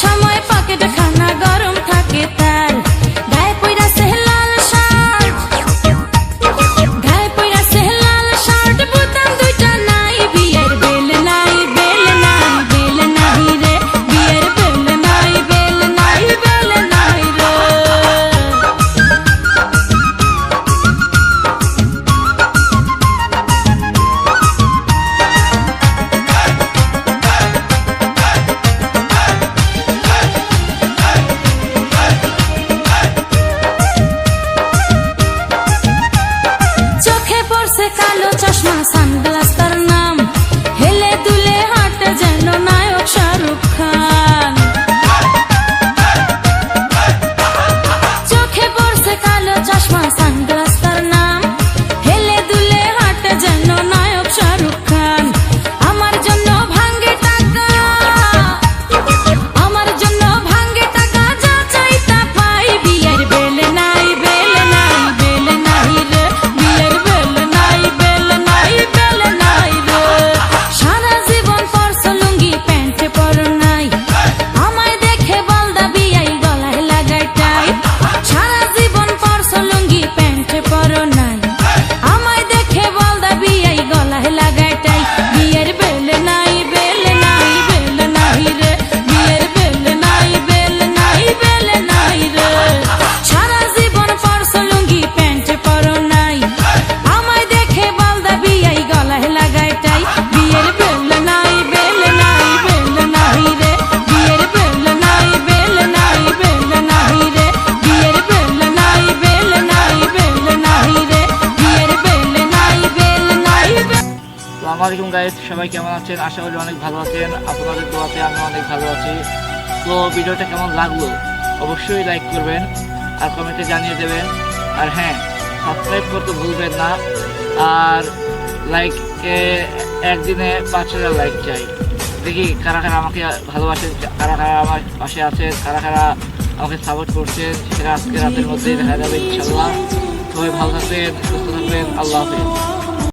সময় পকেট খানা গরম থাকে তার গায়ে পইরা সেহলাল শার্ট গায়ে পইরা সেহলাল শার্ট বুতাম দুইটা নাই বিয়ের বেল নাই বেল নাই বেল নাই রে বিয়ের বেল নাই বেল নাই বেল নাই রে চোখে পড়ছে কালো চশমা সানগ্লাস তার নাম হেলে দুলে হাঁটে যেন নায়ক শাহরুখ খান চোখে পড়ছে কালো চশমা সানগ্লাস তার নাম হেলে দুলে হাঁটে যেন নায়ক শাহরুখ খান আমার জন্য ভাঙ্গে টাকা আমার জন্য ভাঙ্গে টাকা যা চাই তা পাই বিয়ের বেল নাই বেল নাই বেল নাই রে বিয়ের বেল নাই বেল নাই বেল নাই রে সারা জীবন পরছো লুঙ্গি প্যান্টে পরো নাই আমায় দেখে বলদা বিয়াই গলায় লাগাই টাই সারা জীবন পরছো লুঙ্গি প্যান্টে পরো নাই আমায় দেখে বলদা বিয়াই গলায় লাগাই টাই বিয়ের বেল নাই বেল নাই বেল নাই রে বিয়ের বেল নাই বেল নাই বেল নাই রে সারা জীবন পরছো লুঙ্গি প্যান্টে পরো নাই আমায় দেখে বলদা বিয়াই গলায় লাগাই টাই বিয়ের বেল নাই বেল নাই বেল নাই রে বিয়ের বেল নাই বেল নাই বেল নাই রে বিয়ের বেল নাই বেল নাই বেল নাই রে বিয়ের বেল নাই বেল নাই আসসালামু আলাইকুম গাইস, সবাই কেমন আছেন? আশা করি অনেক ভালো আছেন। আপনাদের দোয়াতে আমি অনেক ভালো আছি। তো ভিডিওটা কেমন লাগলো অবশ্যই লাইক করবেন আর কমেন্টে জানিয়ে দেবেন। আর হ্যাঁ, সাবস্ক্রাইব করতে ভুলবেন না। আর লাইকে একদিনে 5,000 লাইক চাই। দেখি কারা কারা আমাকে ভালোবাসেন, কারা কারা আমার পাশে আছেন, কারা কারা আমাকে সাপোর্ট করছেন, সেটা আজকে রাতের মধ্যেই দেখা যাবে ইনশাল্লাহ। সবাই ভালো থাকবেন, সুস্থ থাকবেন। আল্লাহ হাফেজ।